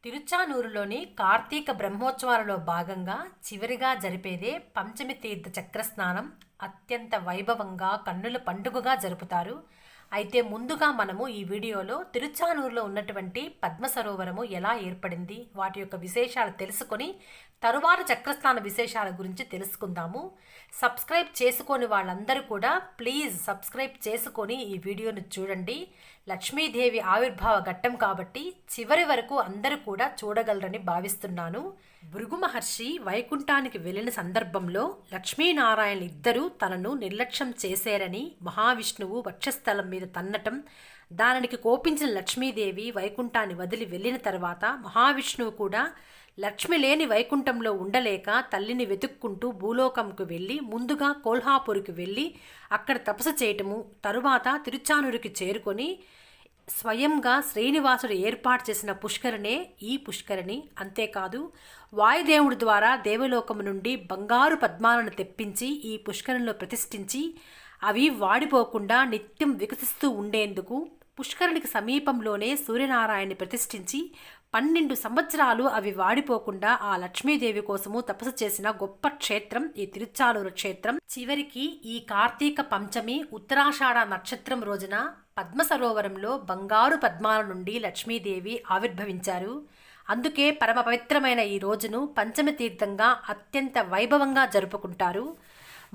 తిరుచానూరులోని కార్తీక బ్రహ్మోత్సవాలలో భాగంగా చివరిగా జరిపేదే పంచమి తీర్థ చక్రస్నానం. అత్యంత వైభవంగా కన్నుల పండుగగా జరుపుతారు. అయితే ముందుగా మనము ఈ వీడియోలో తిరుచానూరులో ఉన్నటువంటి పద్మ సరోవరము ఎలా ఏర్పడింది, వాటి యొక్క విశేషాలు తెలుసుకొని తరువాత చక్రస్నాన విశేషాల గురించి తెలుసుకుందాము. సబ్స్క్రైబ్ చేసుకోని వాళ్ళందరూ కూడా ప్లీజ్ సబ్స్క్రైబ్ చేసుకొని ఈ వీడియోను చూడండి. లక్ష్మీదేవి ఆవిర్భావ ఘట్టం కాబట్టి చివరి వరకు అందరూ కూడా చూడగలరని భావిస్తున్నాను. భృగు మహర్షి వైకుంఠానికి వెళ్ళిన సందర్భంలో లక్ష్మీనారాయణ ఇద్దరూ తనను నిర్లక్ష్యం చేశారని మహావిష్ణువు వక్షస్థలం మీద తన్నటం, దానికి కోపించిన లక్ష్మీదేవి వైకుంఠాన్ని వదిలి వెళ్ళిన తర్వాత మహావిష్ణువు కూడా లక్ష్మి లేని వైకుంఠంలో ఉండలేక తల్లిని వెతుక్కుంటూ భూలోకంకు వెళ్ళి ముందుగా కోల్హాపూర్కి వెళ్ళి అక్కడ తపస్సు చేయటము, తరువాత తిరుచానూరుకి చేరుకొని స్వయంగా శ్రీనివాసుడు ఏర్పాటు చేసిన పుష్కరిణే ఈ పుష్కరిణి. అంతేకాదు వాయుదేవుడి ద్వారా దేవలోకము నుండి బంగారు పద్మాలను తెప్పించి ఈ పుష్కరిణిలో ప్రతిష్ఠించి అవి వాడిపోకుండా నిత్యం వికసిస్తూ ఉండేందుకు పుష్కరిణికి సమీపంలోనే సూర్యనారాయణని ప్రతిష్ఠించి 12 సంవత్సరాలు అవి వాడిపోకుండా ఆ లక్ష్మీదేవి కోసము తపస్సు చేసిన గొప్ప క్షేత్రం ఈ తిరుచానూరు క్షేత్రం. చివరికి ఈ కార్తీక పంచమి ఉత్తరాషాఢ నక్షత్రం రోజున పద్మ సరోవరంలో బంగారు పద్మాల నుండి లక్ష్మీదేవి ఆవిర్భవించారు. అందుకే పరమ పవిత్రమైన ఈ రోజును పంచమి తీర్థంగా అత్యంత వైభవంగా జరుపుకుంటారు.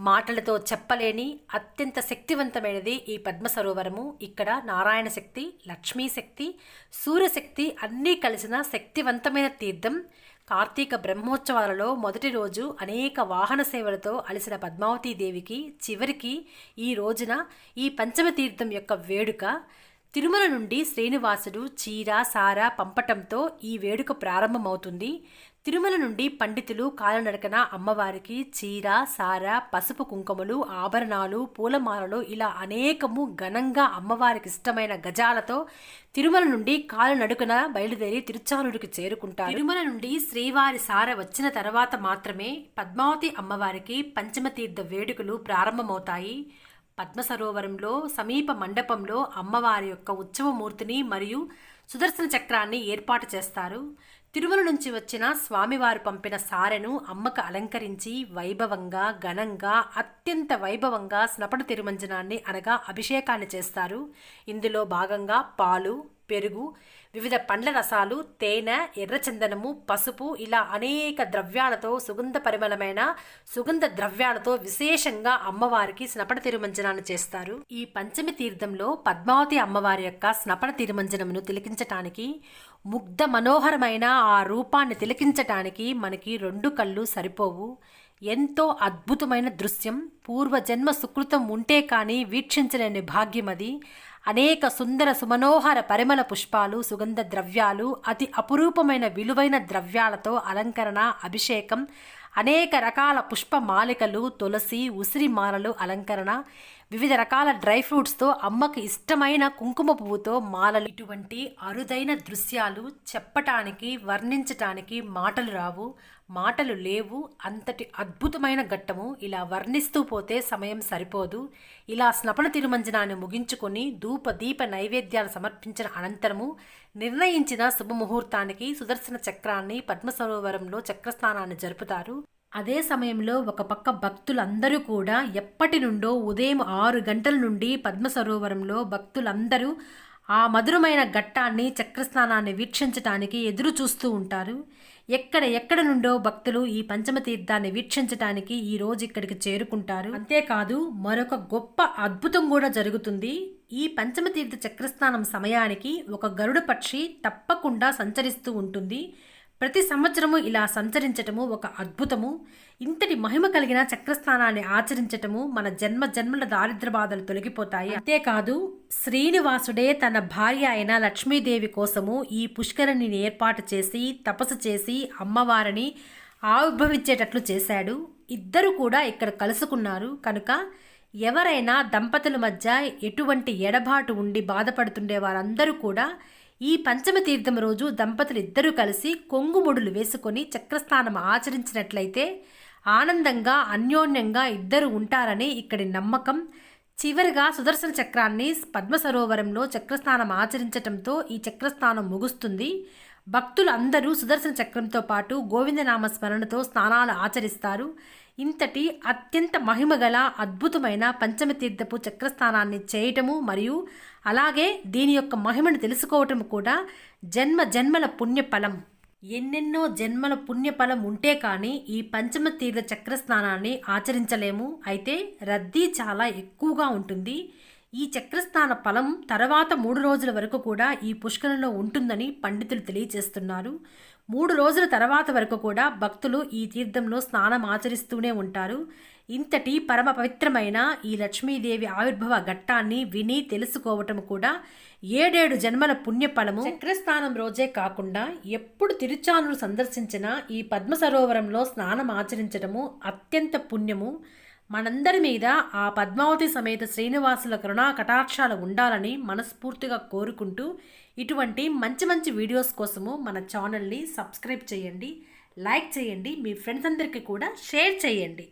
మాటలతో చెప్పలేని అత్యంత శక్తివంతమైనది ఈ పద్మ సరోవరము. ఇక్కడ నారాయణ శక్తి, లక్ష్మీ శక్తి, సూర్యశక్తి అన్నీ కలిసిన శక్తివంతమైన తీర్థం. కార్తీక బ్రహ్మోత్సవాలలో మొదటి రోజు అనేక వాహన సేవలతో అలసిన పద్మావతీదేవికి చివరికి ఈ రోజున ఈ పంచమ తీర్థం యొక్క వేడుక. తిరుమల నుండి శ్రీనివాసుడు చీర సార పంపటంతో ఈ వేడుక ప్రారంభమవుతుంది. తిరుమల నుండి పండితులు కాలనడకన అమ్మవారికి చీర సార పసుపు కుంకుమలు ఆభరణాలు పూలమాలలు ఇలా అనేకము ఘనంగా అమ్మవారికి ఇష్టమైన గజాలతో తిరుమల నుండి కాలనడుకన బయలుదేరి తిరుచానూరుకి చేరుకుంటారు. తిరుమల నుండి శ్రీవారి సార వచ్చిన తర్వాత మాత్రమే పద్మావతి అమ్మవారికి పంచమ తీర్థ వేడుకలు ప్రారంభమవుతాయి. పద్మ సరోవరంలో సమీప మండపంలో అమ్మవారి యొక్క ఉత్సవమూర్తిని మరియు సుదర్శన చక్రాన్ని ఏర్పాటు చేస్తారు. తిరుమల నుంచి వచ్చిన స్వామివారు పంపిన సారెను అమ్మకు అలంకరించి వైభవంగా ఘనంగా అత్యంత వైభవంగా స్నపన తిరుమంజనాన్ని అనగా అభిషేకాన్ని చేస్తారు. ఇందులో భాగంగా పాలు, పెరుగు, వివిధ పండ్ల రసాలు, తేనె, ఎర్రచందనము, పసుపు ఇలా అనేక ద్రవ్యాలతో సుగంధ పరిమళమైన సుగంధ ద్రవ్యాలతో విశేషంగా అమ్మవారికి స్నపన తిరుమంజనాన్ని చేస్తారు. ఈ పంచమి తీర్థంలో పద్మావతి అమ్మవారి యొక్క స్నపన తిరుమంజనమును తిలకించటానికి, ముగ్ధ మనోహరమైన ఆ రూపాన్ని తిలకించటానికి మనకి 2 కళ్ళు సరిపోవు. ఎంతో అద్భుతమైన దృశ్యం. పూర్వజన్మ సుకృతం ఉంటే కానీ వీక్షించలేని భాగ్యం అది. అనేక సుందర సుమనోహర పరిమళ పుష్పాలు, సుగంధ ద్రవ్యాలు, అతి అపురూపమైన విలువైన ద్రవ్యాలతో అలంకరణ, అభిషేకం, అనేక రకాల పుష్పమాలికలు, తులసి, ఉసిరి మాలలు అలంకరణ, వివిధ రకాల డ్రై ఫ్రూట్స్తో అమ్మకి ఇష్టమైన కుంకుమ పువ్వుతో మాలలు. ఇటువంటి అరుదైన దృశ్యాలు చెప్పటానికి వర్ణించటానికి మాటలు రావు, మాటలు లేవు. అంతటి అద్భుతమైన ఘట్టము. ఇలా వర్ణిస్తూ పోతే సమయం సరిపోదు. ఇలా స్నపన తిరుమంజనాన్ని ముగించుకొని ధూప దీప నైవేద్యాలు సమర్పించిన అనంతరము నిర్ణయించిన శుభముహూర్తానికి సుదర్శన చక్రాన్ని పద్మ సరోవరంలో చక్రస్నానాన్ని జరుపుతారు. అదే సమయంలో ఒక పక్క భక్తులందరూ కూడా ఎప్పటి నుండో ఉదయం 6 గంటల నుండి పద్మ సరోవరంలో భక్తులందరూ ఆ మధురమైన ఘట్టాన్ని చక్రస్నానాన్ని వీక్షించటానికి ఎదురు చూస్తూ ఉంటారు. ఎక్కడ నుండో భక్తులు ఈ పంచమ తీర్థాన్ని వీక్షించటానికి ఈ రోజు ఇక్కడికి చేరుకుంటారు. అంతేకాదు మరొక గొప్ప అద్భుతం కూడా జరుగుతుంది. ఈ పంచమ తీర్థ చక్రస్నానం సమయానికి ఒక గరుడ పక్షి తప్పకుండా సంచరిస్తూ ఉంటుంది. ప్రతి సంవత్సరము ఇలా సంచరించటము ఒక అద్భుతము. ఇంతటి మహిమ కలిగిన చక్రస్నానాన్ని ఆచరించటము మన జన్మల దారిద్ర బాధలు తొలగిపోతాయి. అంతేకాదు శ్రీనివాసుడే తన భార్య అయిన లక్ష్మీదేవి కోసము ఈ పుష్కరిణిని ఏర్పాటు చేసి తపస్సు చేసి అమ్మవారిని ఆవిర్భవించేటట్లు చేశాడు. ఇద్దరు కూడా ఇక్కడ కలుసుకున్నారు కనుక ఎవరైనా దంపతుల మధ్య ఎటువంటి ఎడబాటు ఉండి బాధపడుతుండే వారందరూ కూడా ఈ పంచమ తీర్థం రోజు దంపతులు ఇద్దరూ కలిసి కొంగుముడులు వేసుకొని చక్రస్నానం ఆచరించినట్లయితే ఆనందంగా అన్యోన్యంగా ఇద్దరు ఉంటారని ఇక్కడి నమ్మకం. చివరిగా సుదర్శన చక్రాన్ని పద్మ సరోవరంలో చక్రస్నానం ఆచరించటంతో ఈ చక్రస్నానం ముగుస్తుంది. భక్తులు అందరూ సుదర్శన చక్రంతో పాటు గోవిందనామ స్మరణతో స్నానాలు ఆచరిస్తారు. ఇంతటి అత్యంత మహిమగల అద్భుతమైన పంచమ తీర్థపు చక్రస్నానాన్ని చేయటము మరియు అలాగే దీని యొక్క మహిమను తెలుసుకోవటం కూడా జన్మ జన్మల పుణ్యఫలం. ఎన్నెన్నో జన్మల పుణ్యఫలం ఉంటే కానీ ఈ పంచమ తీర్థ చక్రస్నానాన్ని ఆచరించలేము. అయితే రద్దీ చాలా ఎక్కువగా ఉంటుంది. ఈ చక్రస్నాన ఫలం తర్వాత 3 రోజుల వరకు కూడా ఈ పుష్కరంలో ఉంటుందని పండితులు తెలియజేస్తున్నారు. 3 రోజుల తర్వాత వరకు కూడా భక్తులు ఈ తీర్థంలో స్నానం ఆచరిస్తూనే ఉంటారు. ఇంతటి పరమ పవిత్రమైన ఈ లక్ష్మీదేవి ఆవిర్భవ ఘట్టాన్ని విని తెలుసుకోవటం కూడా 7 జన్మల పుణ్యఫలము. చక్రస్నానం రోజే కాకుండా ఎప్పుడు తిరుచానూరు సందర్శించినా ఈ పద్మ సరోవరంలో స్నానం ఆచరించడము అత్యంత పుణ్యము. మనందరి మీద ఆ పద్మావతి సమేత శ్రీనివాసుల కరుణా కటాక్షాలు ఉండాలని మనస్ఫూర్తిగా కోరుకుంటూ ఇటువంటి మంచి మంచి వీడియోస్ కోసము మన ఛానల్ని సబ్స్క్రైబ్ చేయండి, లైక్ చేయండి, మీ ఫ్రెండ్స్ అందరికీ కూడా షేర్ చేయండి.